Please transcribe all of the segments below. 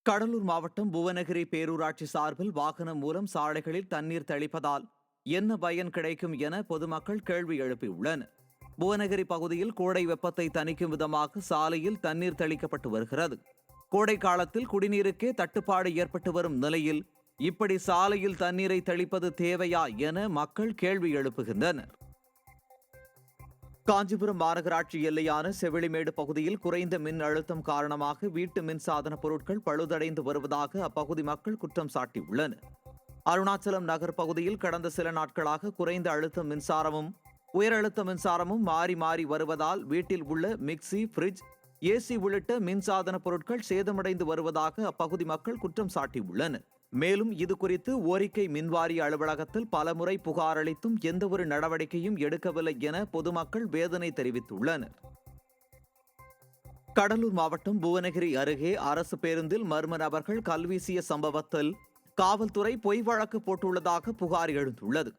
கடலூர் மாவட்டம் புவனகிரி பேரூராட்சி சார்பில் வாகனம் மூலம் சாலைகளில் தண்ணீர் தெளிப்பதால் என்ன பயன் கிடைக்கும் என பொதுமக்கள் கேள்வி எழுப்பியுள்ளனர். புவனகிரி பகுதியில் கோடை வெப்பத்தை தணிக்கும் விதமாக சாலையில் தண்ணீர் தெளிக்கப்பட்டு வருகிறது. கோடை காலத்தில் குடிநீருக்கே தட்டுப்பாடு ஏற்பட்டு வரும் நிலையில் இப்படி சாலையில் தண்ணீரை தெளிப்பது தேவையா என மக்கள் கேள்வி எழுப்புகின்றனர். காஞ்சிபுரம் மாநகராட்சி எல்லையான செவிலிமேடு பகுதியில் குறைந்த மின் அழுத்தம் காரணமாக வீட்டு மின்சாதன பொருட்கள் பழுதடைந்து வருவதாக அப்பகுதி மக்கள் குற்றம் சாட்டியுள்ளனர். அருணாச்சலம் நகர் பகுதியில் கடந்த சில நாட்களாக குறைந்த அழுத்த மின்சாரமும் உயர் அழுத்த மின்சாரமும் மாறி மாறி வருவதால் வீட்டில் உள்ள மிக்சி, பிரிட்ஜ், ஏசி உள்ளிட்ட மின்சாதன பொருட்கள் சேதமடைந்து வருவதாக அப்பகுதி மக்கள் குற்றம் சாட்டியுள்ளனர். மேலும் இது குறித்து ஓரிக்கை மின்வாரிய அலுவலகத்தில் பலமுறை புகார் அளித்தும் எந்தவொரு நடவடிக்கையும் எடுக்கவில்லை என பொதுமக்கள் வேதனை தெரிவித்துள்ளனர். கடலூர் மாவட்டம் புவனகிரி அருகே அரசு பேருந்தில் மர்ம நபர்கள் கல்வீசிய சம்பவத்தில் காவல்துறை பொய் வழக்கு போட்டுள்ளதாக புகார் எழுந்துள்ளது.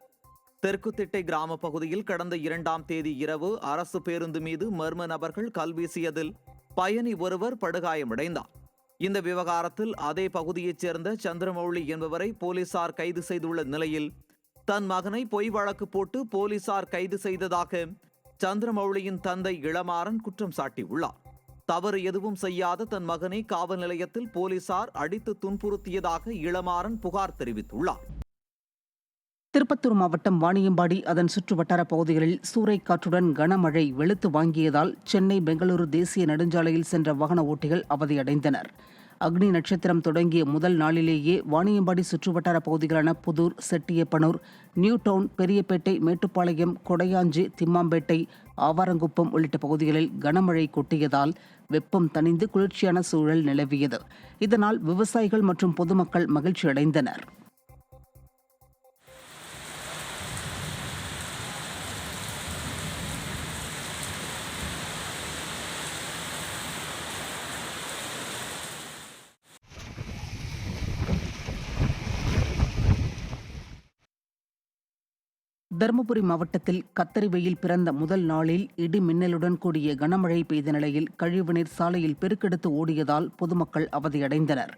தெற்குத்திட்டை கிராம பகுதியில் கடந்த 2ஆம் தேதி இரவு அரசு பேருந்து மீது மர்ம நபர்கள் கல்வீசியதில் பயணி ஒருவர் படுகாயமடைந்தார். இந்த விவகாரத்தில் அதே பகுதியைச் சேர்ந்த சந்திரமௌலி என்பவரை போலீசார் கைது செய்துள்ள நிலையில் தன் மகனை பொய் வழக்கு போட்டு போலீசார் கைது செய்ததாக சந்திரமௌலியின் தந்தை இளமாறன் குற்றம் சாட்டியுள்ளார். தவறு எதுவும் செய்யாத தன் மகனை காவல் நிலையத்தில் போலீசார் அடித்து துன்புறுத்தியதாக இளமாறன் புகார் தெரிவித்துள்ளார். திருப்பத்தூர் மாவட்டம் வாணியம்பாடி அதன் சுற்றுவட்டார பகுதிகளில் சூறைக்காற்றுடன் கனமழை வெளுத்து வாங்கியதால் சென்னை பெங்களூரு தேசிய நெடுஞ்சாலையில் சென்ற வாகன ஓட்டிகள் அவதியடைந்தனர். அக்னி நட்சத்திரம் தொடங்கிய முதல் நாளிலேயே வாணியம்பாடி சுற்றுவட்டார பகுதிகளான புதூர், செட்டியப்பனூர், நியூ டவுன், பெரியப்பேட்டை, மேட்டுப்பாளையம், கொடையாஞ்சி, திம்மாம்பேட்டை, ஆவாரங்குப்பம் உள்ளிட்ட பகுதிகளில் கனமழை கொட்டியதால் வெப்பம் தணிந்து குளிர்ச்சியான சூழல் நிலவியது. இதனால் விவசாயிகள் மற்றும் பொதுமக்கள் மகிழ்ச்சியடைந்தனர். தருமபுரி மாவட்டத்தில் கத்தரி வெயில் பிறந்த முதல் நாளில் இடி மின்னலுடன் கூடிய கனமழை பெய்த நிலையில் கழிவுநீர் சாலையில் பெருக்கெடுத்து ஓடியதால் பொதுமக்கள் அவதியடைந்தனர்.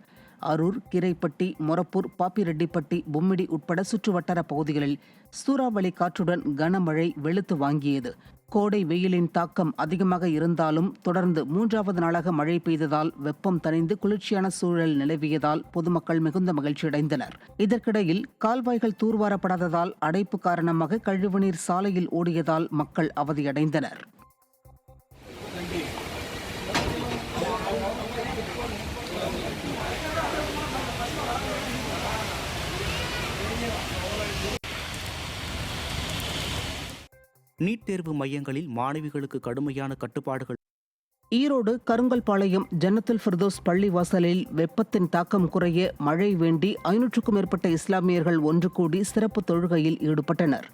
அரூர், கீரைப்பட்டி, மொரப்பூர், பாப்பிரெட்டிப்பட்டி, பொம்மிடி உட்பட சுற்றுவட்டார பகுதிகளில் சூறாவளி காற்றுடன் கனமழை வெளுத்து வாங்கியது. கோடை வெயிலின் தாக்கம் அதிகமாக இருந்தாலும் தொடர்ந்து 3வது நாளாக மழை பெய்ததால் வெப்பம் தணிந்து குளிர்ச்சியான சூழல் நிலவியதால் பொதுமக்கள் மிகுந்த மகிழ்ச்சியடைந்தனர். இதற்கிடையில் கால்வாய்கள் தூர்வாரப்படாததால் அடைப்பு காரணமாக கழிவுநீர் சாலையில் ஓடியதால் மக்கள் அவதியடைந்தனர். நீட் தேர்வு மையங்களில் மாணவிகளுக்கு கடுமையான கட்டுப்பாடுகள். ஈரோடு கருங்கல்பாளையம் ஜன்னத்துல் ஃபிர்தோஸ் பள்ளிவாசலில் வெப்பத்தின் தாக்கம் குறைய மழை வேண்டி 500க்கும் மேற்பட்ட இஸ்லாமியர்கள் ஒன்று கூடி சிறப்பு தொழுகையில் ஈடுபட்டனர்.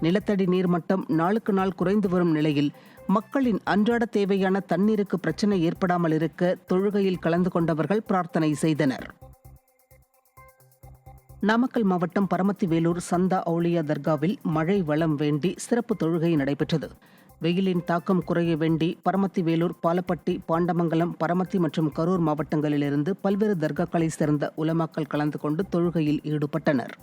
நிலத்தடி நீர்மட்டம் நாளுக்கு நாள் குறைந்து வரும் நிலையில் மக்களின் அன்றாட தேவையான தண்ணீருக்கு பிரச்சனை ஏற்படாமல் இருக்க தொழுகையில் கலந்து கொண்டவர்கள் பிரார்த்தனை செய்தனர். நாமக்கல் மாவட்டம் பரமத்தி வேலூர் சந்தா அவுலியா தர்காவில் மழை வளம் வேண்டி சிறப்பு தொழுகை நடைபெற்றது. வெயிலின் தாக்கம் குறைய வேண்டி பரமத்தி வேலூர், பாலப்பட்டி, பாண்டமங்கலம், பரமத்தி மற்றும் கரூர் மாவட்டங்களிலிருந்து பல்வேறு தர்காக்களை சேர்ந்த உலமாக்கள் கலந்து கொண்டு தொழுகையில் ஈடுபட்டனர்.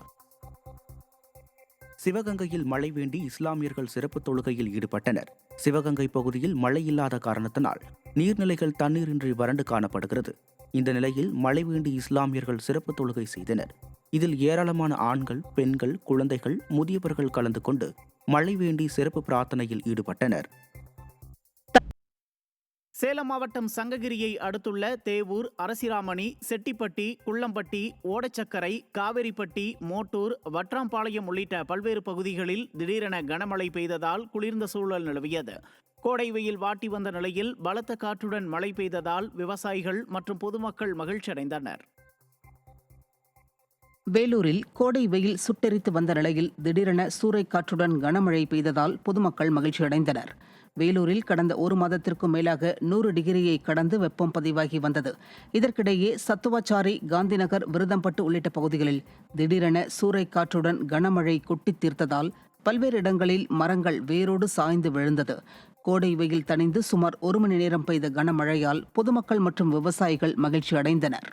சிவகங்கையில் மழை வேண்டி இஸ்லாமியர்கள் சிறப்பு தொழுகையில் ஈடுபட்டனர். சிவகங்கை பகுதியில் மழை இல்லாத காரணத்தினால் நீர்நிலைகள் தண்ணீரின்றி வறண்டு காணப்படுகிறது. இந்த நிலையில் மழை வேண்டி இஸ்லாமியர்கள் சிறப்பு தொழுகை செய்தனர். இதில் ஏராளமான ஆண்கள், பெண்கள், குழந்தைகள், முதியவர்கள் கலந்து கொண்டு மழை வேண்டி சிறப்பு பிரார்த்தனையில் ஈடுபட்டனர். சேலம் மாவட்டம் சங்ககிரியை அடுத்துள்ள தேவூர், அரசிராமணி, செட்டிப்பட்டி, குள்ளம்பட்டி, ஓடச்சக்கரை, காவேரிப்பட்டி, மோட்டூர், வற்றாம்பாளையம் உள்ளிட்ட பல்வேறு பகுதிகளில் திடீரென கனமழை பெய்ததால் குளிர்ந்த சூழல் நிலவியது. கோடை வெயில் வாட்டி வந்த நிலையில் பலத்த காற்றுடன் மழை பெய்ததால் விவசாயிகள் மற்றும் பொதுமக்கள் மகிழ்ச்சியடைந்தனர். வேலூரில் கோடை வெயில் சுட்டெரித்து வந்த நிலையில் திடீரென சூறைக்காற்றுடன் கனமழை பெய்ததால் பொதுமக்கள் மகிழ்ச்சியடைந்தனர். வேலூரில் கடந்த ஒரு மாதத்திற்கும் மேலாக 100 டிகிரியை கடந்து வெப்பம் பதிவாகி வந்தது. இதற்கிடையே சத்துவாச்சாரி, காந்திநகர், விருதம்பட்டு உள்ளிட்ட பகுதிகளில் திடீரென சூறைக்காற்றுடன் கனமழை கொட்டித் தீர்த்ததால் பல்வேறு இடங்களில் மரங்கள் வேரோடு சாய்ந்து விழுந்தது. கோடை வெயில் தணிந்து சுமார் 1 மணி நேரம் பெய்த கனமழையால் பொதுமக்கள் மற்றும் விவசாயிகள் மகிழ்ச்சி அடைந்தனர்.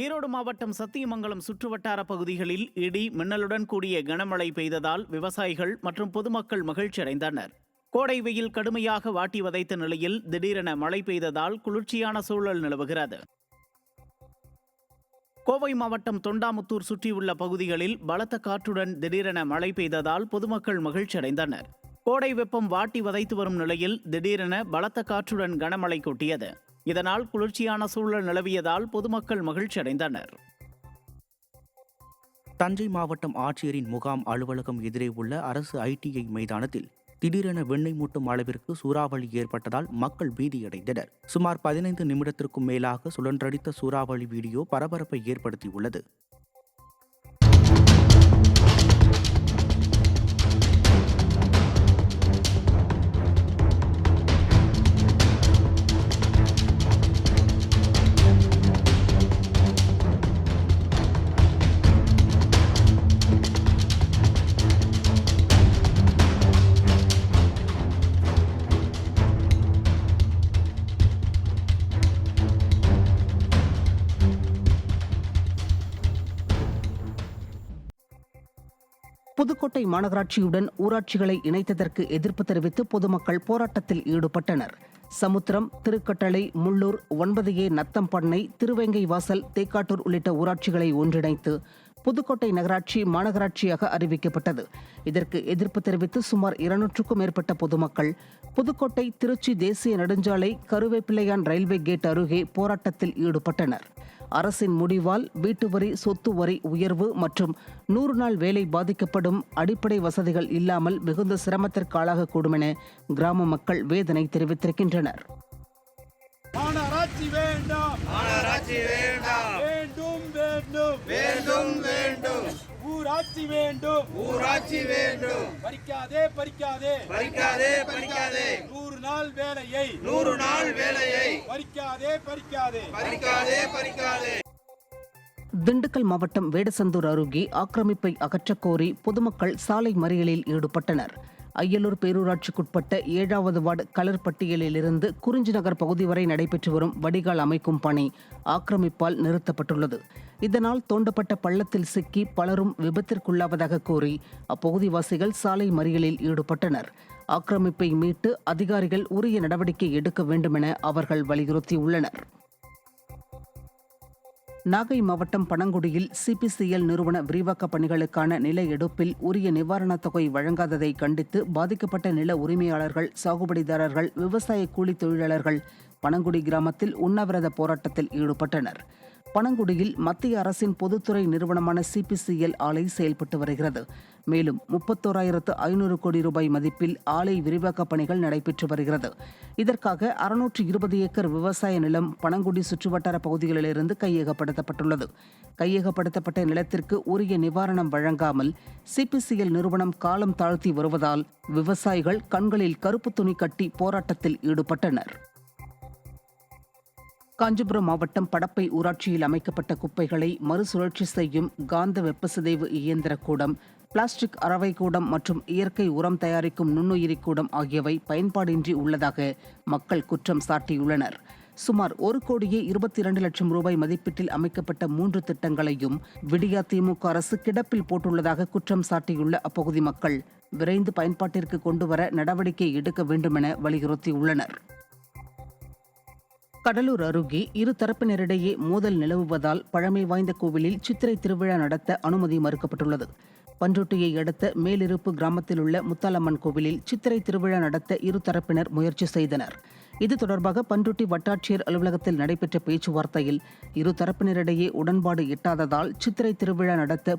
ஈரோடு மாவட்டம் சத்தியமங்கலம் சுற்றுவட்டார பகுதிகளில் இடி மின்னலுடன் கூடிய கனமழை பெய்ததால் விவசாயிகள் மற்றும் பொதுமக்கள் மகிழ்ச்சி அடைந்தனர். கோடை வெயில் கடுமையாக வாட்டி வதைத்த நிலையில் திடீரென மழை பெய்ததால் குளிர்ச்சியான சூழல் நிலவுகிறது. கோவை மாவட்டம் தொண்டாமுத்தூர் சுற்றியுள்ள பகுதிகளில் பலத்த காற்றுடன் திடீரென மழை பெய்ததால் பொதுமக்கள் மகிழ்ச்சி அடைந்தனர். கோடை வெப்பம் வாட்டி வதைத்து வரும் நிலையில் திடீரென பலத்த காற்றுடன் கனமழை கொட்டியது. இதனால் குளிர்ச்சியான சூழல் நிலவியதால் பொதுமக்கள் மகிழ்ச்சி அடைந்தனர். தஞ்சை மாவட்டம் ஆட்சியரின் முகாம் அலுவலகம் எதிரே உள்ள அரசு ITI மைதானத்தில் திடீரென வெண்ணெய் மூட்டும் அளவிற்கு சூறாவளி ஏற்பட்டதால் மக்கள் பீதியடைந்தனர். சுமார் 15 நிமிடத்திற்கும் மேலாக சுழன்றடித்த சூறாவளி வீடியோ பரபரப்பை ஏற்படுத்தியுள்ளது. புதுக்கோட்டை மாநகராட்சியுடன் ஊராட்சிகளை இணைத்ததற்கு எதிர்ப்பு தெரிவித்து பொதுமக்கள் போராட்டத்தில் ஈடுபட்டனர். சமுத்திரம், திருக்கட்டளை, முள்ளூர், 9A, நத்தம்பண்ணை, திருவேங்கை வாசல், தேக்காட்டூர் உள்ளிட்ட ஊராட்சிகளை ஒன்றிணைத்து புதுக்கோட்டை நகராட்சி மாநகராட்சியாக அறிவிக்கப்பட்டது. இதற்கு எதிர்ப்பு தெரிவித்து சுமார் 200க்கும் மேற்பட்ட பொதுமக்கள் புதுக்கோட்டை திருச்சி தேசிய நெடுஞ்சாலை கருவேப்பிள்ளையான் ரயில்வே கேட் அருகே போராட்டத்தில் ஈடுபட்டனர். அரசின் முடிவால் வீட்டு வரி, சொத்து வரி உயர்வு மற்றும் 100 நாள் வேலை பாதிக்கப்படும், அடிப்படை வசதிகள் இல்லாமல் மிகுந்த சிரமத்திற்கு ஆளாகக்கூடும் என கிராம மக்கள் வேதனை தெரிவித்திருக்கின்றனர். மாநகராட்சி வேண்டாம், மாநகராட்சி வேண்டாம், வேண்டும் வேண்டும் வேண்டும் வேண்டும், ஊராட்சி வேண்டும், ஊராட்சி வேண்டும், பறிக்காதே பறிக்காதே பறிக்காதே பறிக்காதே, 100 நாள் வேலையை 100 நாள் வேலையை பறிக்காதே பறிக்காதே பறிக்காதே பறிக்காதே. திண்டுக்கல் மாவட்டம் வேடசந்தூர் அருகே ஆக்கிரமிப்பை அகற்றக் கோரி பொதுமக்கள் சாலை மறியலில் ஈடுபட்டனர். அய்யலூர் பேரூராட்சிக்குட்பட்ட 7வது வார்டு கலர்பட்டியலிலிருந்து குறிஞ்சி நகர் பகுதி வரை நடைபெற்று வரும் வடிகால் அமைக்கும் பணி ஆக்கிரமிப்பால் நிறுத்தப்பட்டுள்ளது. இதனால் தோண்டப்பட்ட பள்ளத்தில் சிக்கி பலரும் விபத்திற்குள்ளாவதாக கூறி அப்பகுதிவாசிகள் சாலை மறியலில் ஈடுபட்டனர். ஆக்கிரமிப்பை மீட்டு அதிகாரிகள் உரிய நடவடிக்கை எடுக்க வேண்டும் என அவர்கள் வலியுறுத்தியுள்ளனர். நாகை மாவட்டம் பனங்குடியில் CPCL நிறுவன விரிவாக்க பணிகளுக்கான நில எடுப்பில் உரிய நிவாரணத் தொகை வழங்காததை கண்டித்து பாதிக்கப்பட்ட நில உரிமையாளர்கள், சாகுபடிதாரர்கள், விவசாய கூலி தொழிலாளர்கள் பனங்குடி கிராமத்தில் உண்ணாவிரத போராட்டத்தில் ஈடுபட்டனர். பனங்குடியில் மத்திய அரசின் பொதுத்துறை நிறுவனமான CPCL ஆலை செயல்பட்டு வருகிறது. மேலும் 31,500 கோடி ரூபாய் மதிப்பில் ஆலை விரிவாக்க பணிகள் நடைபெற்று வருகிறது. இதற்காக 620 ஏக்கர் விவசாய நிலம் பனங்குடி சுற்றுவட்டார பகுதிகளிலிருந்து கையகப்படுத்தப்பட்டுள்ளது. கையகப்படுத்தப்பட்ட நிலத்திற்கு உரிய நிவாரணம் வழங்காமல் CPCL நிறுவனம் காலம் தாழ்த்தி வருவதால் விவசாயிகள் கண்களில் கருப்பு துணி கட்டி போராட்டத்தில் ஈடுபட்டனர். காஞ்சிபுரம் மாவட்டம் படப்பை ஊராட்சியில் அமைக்கப்பட்ட குப்பைகளை மறுசுழற்சி செய்யும் காந்த வெப்பசிதைவு இயந்திர கூடம், பிளாஸ்டிக் அரவை கூடம் மற்றும் இயற்கை உரம் தயாரிக்கும் நுண்ணுயிரி கூடம் ஆகியவை பயன்பாடின்றி உள்ளதாக மக்கள் குற்றம் சாட்டியுள்ளனர். சுமார் 1,22 லட்சம் ரூபாய் மதிப்பீட்டில் அமைக்கப்பட்ட 3 திட்டங்களையும் விடியா திமுக அரசு கிடப்பில் போட்டுள்ளதாக குற்றம் சாட்டியுள்ள அப்பகுதி மக்கள் விரைந்து பயன்பாட்டிற்கு கொண்டுவர நடவடிக்கை எடுக்க வேண்டும் என வலியுறுத்தியுள்ளனர். கடலூர் அருகே இரு தரப்பினரிடையே மோதல் நிலவுவதால் பழமை வாய்ந்த கோவிலில் சித்திரை திருவிழா நடத்த அனுமதி மறுக்கப்பட்டுள்ளது. பண்ருட்டியை அடுத்த மேலிருப்பு கிராமத்தில் உள்ள முத்தாலம்மன் கோவிலில் சித்திரை திருவிழா நடத்த இரு தரப்பினர் முயற்சி செய்தனர். இது தொடர்பாக பண்ருட்டி வட்டாட்சியர் அலுவலகத்தில் நடைபெற்ற பேச்சுவார்த்தையில் இரு தரப்பினரிடையே உடன்பாடு எட்டாததால் சித்திரை திருவிழா நடத்த